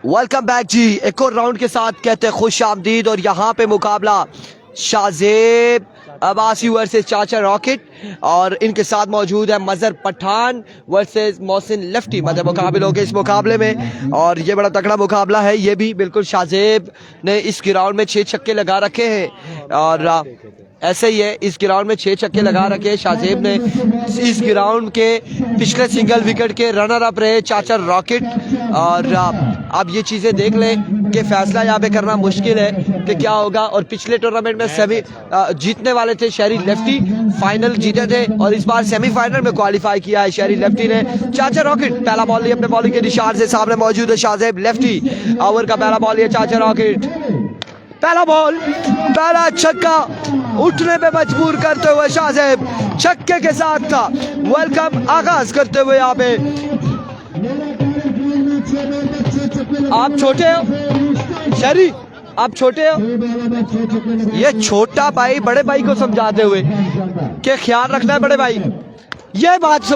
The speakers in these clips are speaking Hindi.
वेलकम बैक जी। एक और राउंड के साथ कहते हैं खुश आमदीद। और यहाँ पे मुकाबला शाहजेब अब्बासी वर्सेस चाचा रॉकेट और इनके साथ मौजूद है मजहर पठान वर्सेस मोहसिन लेफ्टी। मतलब मुकाबले होंगे इस मुकाबले में और ये बड़ा तगड़ा मुकाबला है। ये भी बिल्कुल शाहजेब ने इस ग्राउंड में 6 छक्के लगा रखे हैं और ऐसे ही है। इस ग्राउंड में 6 छक्के लगा रखे हैं शाहजेब ने। इस ग्राउंड के पिछले सिंगल विकेट के रनर अप रहे चाचा रॉकेट। और अब ये चीज़ें देख लें कि फैसला यहाँ पे करना मुश्किल है कि क्या होगा। और पिछले टूर्नामेंट में सेमी जीतने वाले थे शहरी लेफ्टी, फाइनल जीते थे और इस बार सेमीफाइनल में क्वालिफाई किया है शहरी लेफ्टी ने। चाचा रॉकेट पहला बॉल लिया अपने बॉलिंग के निशान से, सामने मौजूद है शाहजेब लेफ्टी। ओवर का पहला बॉल लिया चाचा रॉकेट, पहला बॉल, पहला छक्का उठने पे मजबूर करते हुए शाहजेब छक्के के साथ था वेलकम आगाज करते हुए। यहाँ पे आप छोटे हो शहरी, आप छोटे हो, ये छोटा भाई बड़े भाई को समझाते हुए कि ख्याल रखना है बड़े भाई। ये बात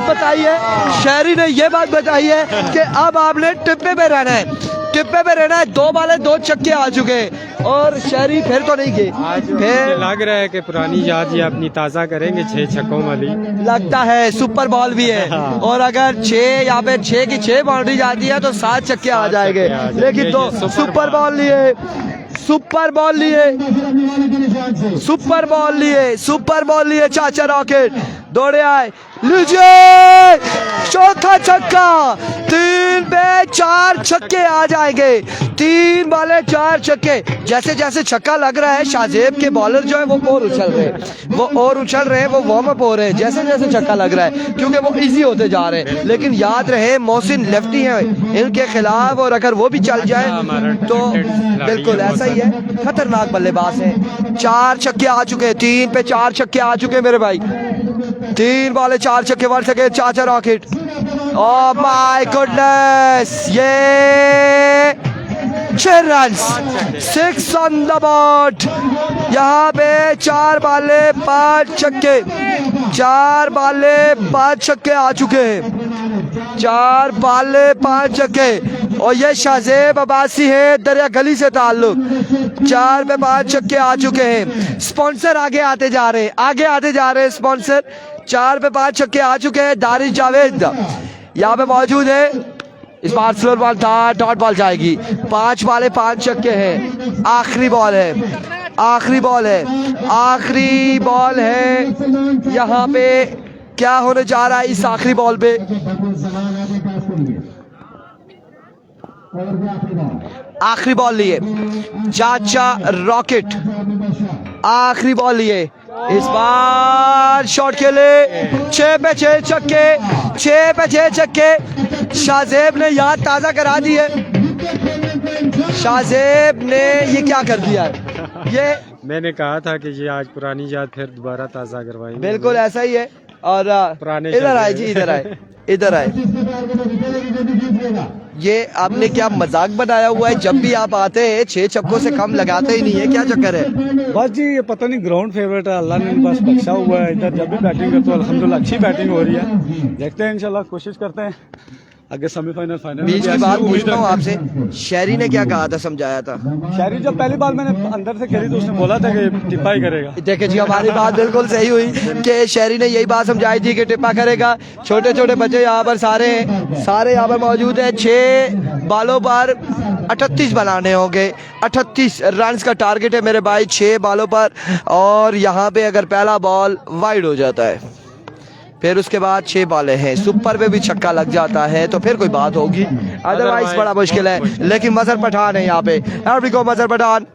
बताई है शहरी ने, ये बात बताई है कि अब आपने टिप्पे पे रहना है, टिप्पे पे रहना है। 2 बाले 2 छक्के आ चुके और शहरी फिर तो नहीं गए। फिर लग रहा है कि पुरानी याद ये अपनी ताज़ा करेंगे 6 छक्कों वाली। लगता है सुपर बॉल भी है और अगर 6 यहाँ पे 6 की 6 बाउंड्री जाती है तो 7 छक्के आ जाएंगे। लेकिन तो सुपर बॉल लिए, सुपर बॉल लिए, सुपर बॉल लिए, सुपर बॉल लिए चाचा रॉकेट दौड़े आए, लीजिए चौथा छक्का। 3 पे 4 छक्के आ जाएंगे, 3 बाले 4 छक्के। जैसे जैसे छक्का लग रहा है शाहजेब के बॉलर जो है वो और उछल रहे हैं, वो और उछल रहे हैं, वो वार्म अप हो रहे हैं जैसे जैसे छक्का लग रहा है क्योंकि वो इजी होते जा रहे हैं। लेकिन याद रहे मोहसिन लेफ्टी हैं इनके खिलाफ और अगर वो भी चल जाए तो बिल्कुल ऐसा ही है, खतरनाक बल्लेबाज है। 4 छक्के आ चुके हैं, 3 पे 4 छक्के आ चुके हैं मेरे भाई। 3 बाले 4 छक्के मार सके चाचा रॉकेट। ओह माय गुडनेस, ये 6 रन, 6 ऑन द बोर्ड। यहाँ पे 4 बाले 5 छक्के, 4 बाले 5 छक्के आ चुके हैं, 4 बाले 5 छक्के। और ये शाहजेब अब्बासी है, दरिया गली से ताल्लुक। 4 पे 5 छक्के आ चुके हैं। स्पॉन्सर आगे आते जा रहे हैं, आगे आते जा रहे हैं स्पॉन्सर। 4 पे 5 छक्के आ चुके हैं। दारिश जावेद यहाँ पे मौजूद है। इस बार स्लोर बॉल था, डॉट बॉल जाएगी। 5 बाले 5 छक्के हैं। आखिरी बॉल है, आखिरी बॉल है, आखिरी बॉल है। यहाँ पे क्या होने जा रहा है इस आखिरी बॉल पे? आखिरी बॉल लिए चाचा रॉकेट, आखिरी बॉल लिए। इस बार शॉट खेले, 6 पे 6 छक्के, 6 पे 6 छक्के। शाहजेब ने याद ताज़ा करा दी है, शाहजेब ने ये क्या कर दिया है। ये मैंने कहा था कि ये आज पुरानी याद फिर दोबारा ताज़ा करवाएंगे। बिल्कुल ऐसा ही है। और इधर आए जी, इधर आए, इधर आए। ये आपने क्या मजाक बनाया हुआ है? जब भी आप आते हैं 6 छक्कों से कम लगाते ही नहीं है, क्या चक्कर है? बस जी ये पता नहीं ग्राउंड फेवरेट है, अल्लाह ने बस बख्शा हुआ है। इधर जब भी बैटिंग करते हो अल्हम्दुलिल्लाह अच्छी बैटिंग हो रही है। देखते हैं इंशाल्लाह, कोशिश करते हैं आगे सेमीफाइनल फाइनल। बीच की बात पूछता हूँ आपसे, शहरी ने क्या कहा था, समझाया था? शहरी जब पहली बार मैंने अंदर से खेली तो उसने बोला था कि टिप्पा ही करेगा। देखे जी हमारी बात बिल्कुल सही हुई कि शहरी ने यही बात समझाई थी कि टिप्पा करेगा। छोटे छोटे बच्चे यहाँ पर सारे यहाँ पर मौजूद है। 6 बालों पर 38 बनाने होंगे, 38 रन का टारगेट है मेरे भाई 6 बालों पर। और यहाँ पे अगर पहला बॉल वाइड हो जाता है फिर उसके बाद 6 बॉलें हैं, सुपर पे भी छक्का लग जाता है तो फिर कोई बात होगी, अदरवाइज बड़ा मुश्किल है। लेकिन मजहर पठान है यहाँ पे, मजहर पठान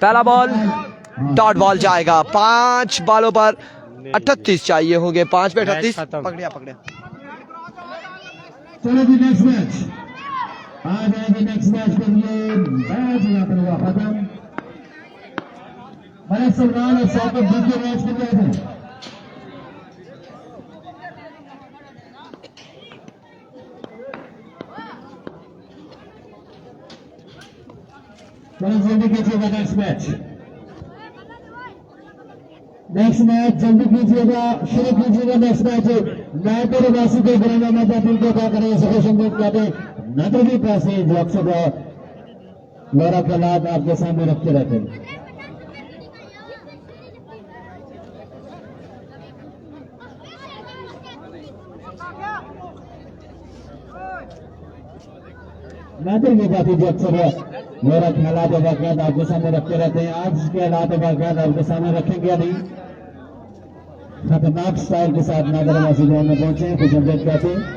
पहला बॉल डॉट बॉल जाएगा। 5 बालों पर 38 चाहिए होंगे, 5 पे 38 पकड़िया पकड़िया। चलो जी नेक्स्ट मैच आ जाएगी, नेक्स्ट मैच के लिए मैच यहाँ पर हुआ खत्म। मलिक सलमान और साकिब दूसरे मैच के लिए थे। जल्दी कीजिएगा नेक्स्ट मैच, नेक्स्ट मैच जल्दी कीजिएगा, शुरू कीजिएगा नेक्स्ट मैच। नायपुर वासी के ग्रामीण मैदान को क्या करें सफेद नादर की पास जो अक्सर गौरव प्रहलाद आपके सामने रखते रहते हैं। नादर की पास जो अक्सर गौरव प्रहलाद वाकयात आपके सामने रखते रहते हैं। आज के हालात वाकयात आपके सामने रखेंगे या नहीं? खतरनाक स्टाइल के साथ नादर वासी ग्राउंड में पहुंचे हैं। कुछ अपडेट कहते हैं।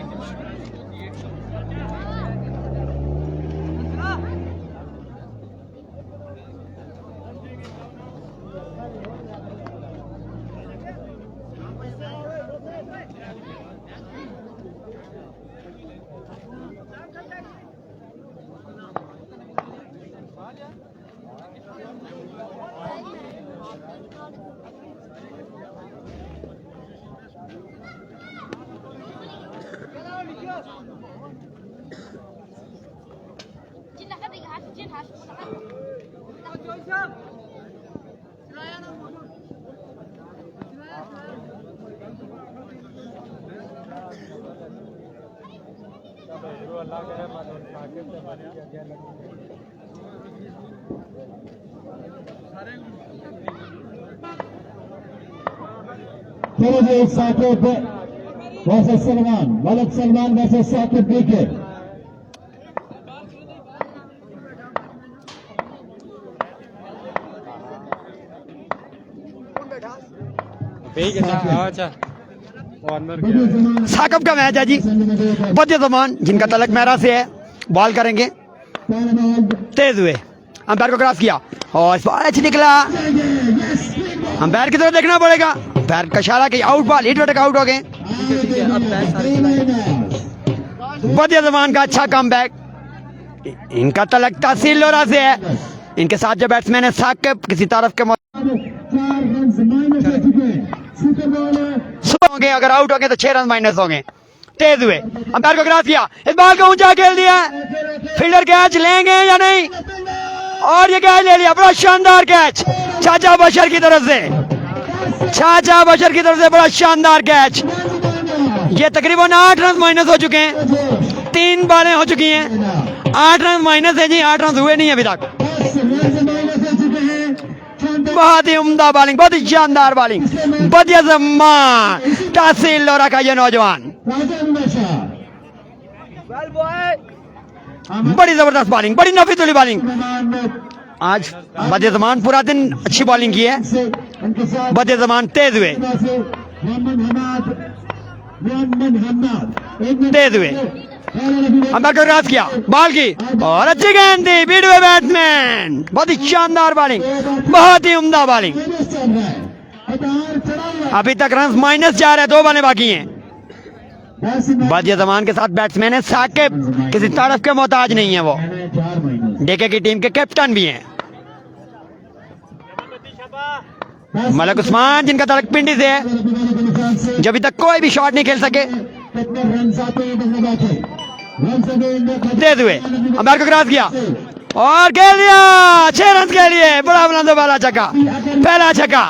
चलो जी, साकिब वैसे सलमान, मलिक सलमान वैसे साकिब बीके। अच्छा ऑनर क्या साकब का मैच है जी। बद्य जमान जिनका तलक मेहरा से है, बॉल करेंगे, तेज हुए, अंपायर को क्रॉस किया और इस बार अच्छी निकला। अंपायर की तरफ देखना पड़ेगा, अंपायर का इशारा कि out ball, hit wicket out हो गए। बद्य जमान का अच्छा कमबैक, इनका तलक तहसील लोरा से है। इनके साथ जो बैट्समैन है साकिब, किसी तरफ के होंगे, अगर आउट हो गए तो 6 रन माइनस होंगे। तेज हुए, अंपायर को क्रॉस किया, इस बॉल को ऊंचा खेल दिया, फील्डर कैच लेंगे या नहीं, और ये कैच ले लिया। बड़ा शानदार कैच चाचा बशर की तरफ से, चाचा बशर की तरफ से बड़ा शानदार कैच। ये तकरीबन 8 रन माइनस हो चुके हैं, 3 बॉलें हो चुकी हैं, 8 रन माइनस है जी, 8 रन हुए नहीं अभी तक। बहुत ही उम्दा बॉलिंग, बहुत ही शानदार बॉलिंग, बदिया जमान तहसील लोरा का ये नौजवान, बड़ी जबरदस्त बॉलिंग, बड़ी नफीसुली बॉलिंग। आज बदिया जमान पूरा दिन अच्छी बॉलिंग की है। बदिया जमान तेज हुए, तेज हुए, अंपायर को क्रॉस किया, बॉल की और अच्छी गेंद थी, बीट हुए बैट्समैन। बहुत ही शानदार बॉलिंग, बहुत ही उम्दा बॉलिंग। अभी तक रन माइनस 4 है, 2 बॉलें बाकी हैं। बदिया जमान के साथ बैट्समैन है साकिब, किसी तरफ के मोहताज नहीं है वो, डीके की टीम के कैप्टन भी हैं। मलिक उस्मान जिनका तलक पिंडी से है, जो अभी तक कोई भी शॉट नहीं खेल सके। तेज हुए, अंपायर को क्रॉस किया और खेल दिया, 6 रन के लिए। बड़ा बुलंद वाला छक्का, पहला छक्का,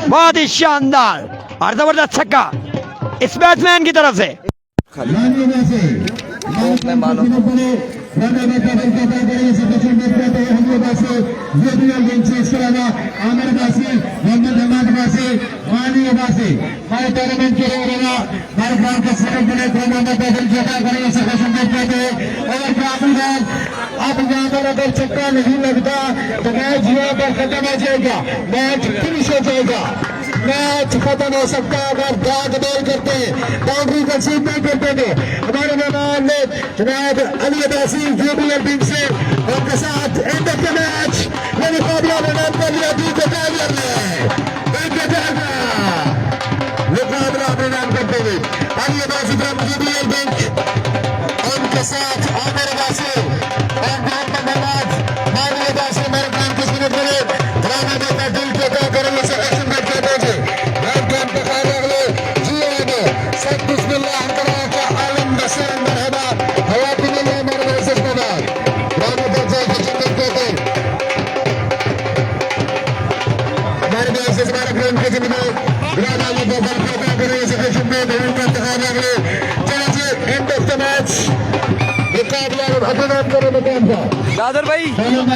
बहुत ही शानदार और जबरदस्त छक्का इस बैट्समैन की तरफ से। अगर छक्का नहीं लगता तो मैच यहाँ पर खत्म हो जाएगा, मैच फिनिश हो जाएगा, मैच खत्म हो सकता है अगर दाग बॉल करते हैं, बाउंड्री कंसीड नहीं करते थे। हमारे मेहमान ने जनाब अली अब्बासी जुबिलर टीम से उनके साथ एंड ऑफ द मैच ये मुकाबला मैदान कर लिया। मुकाबला मैदान करते हुए अली अब्बासी फ्रॉम जुबिलर बैंक उनके साथ आमिर अब्बासी और मोहम्मद अहमद मानी अब्बासी मेरे नाम कुछ मिनट में ड्रामा देखा दिल को क्या करेंगे से एक्शन में क्या दोगे रात को हम दिखाने अगले जी आगे सब बिस्मिल्लाह हम करेंगे क्या आलम बसर मरहबा हवा पीने में हमारे मैसेज के बाद ड्रामा देखा कि जन्नत कहते हमारे मैसेज हमारे फ्रेंड के जिम्मे ड्रामा में बदल क्या करेंगे से एक्शन में दिखाने अगले चलो जी मैच मुकाबला अभिनंदन करो मुकाबला नादर भाई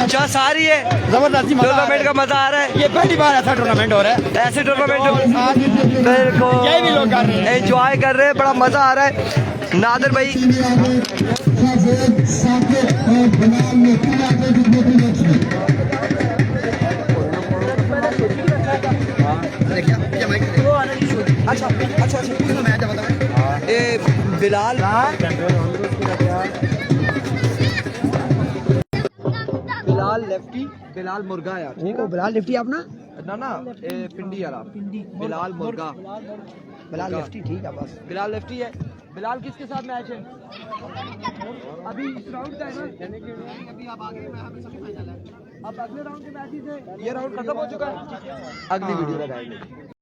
चस आ रही है, जबरदस्ती टूर्नामेंट का मजा आ रहा है। ये पहली बार ऐसा टूर्नामेंट हो रहा है। ऐसे टूर्नामेंट मेरे को यही भी लोग कर रहे हैं, एंजॉय कर रहे हैं, बड़ा मजा आ रहा है। नादर भाई साकिब और बिलाल ने पूरा अच्छा अच्छा ए बिलाल बिलाल लेफ्टी, बिलाल मुर्गा यार, ठीक है। बिलाल लिफ्टी अपना ना ए पिंडी वाला बिलाल मुर्गा, बिलाल लिफ्टी ठीक है बस। बिलाल लेफ्टी है। बिलाल किसके साथ मैच है अभी इस राउंड का है ना? अभी आप आगे में हमें सेमीफाइनल है, अब अगले राउंड के मैचेस है, ये राउंड खत्म हो चुका है, अगली वीडियो लगाएंगे।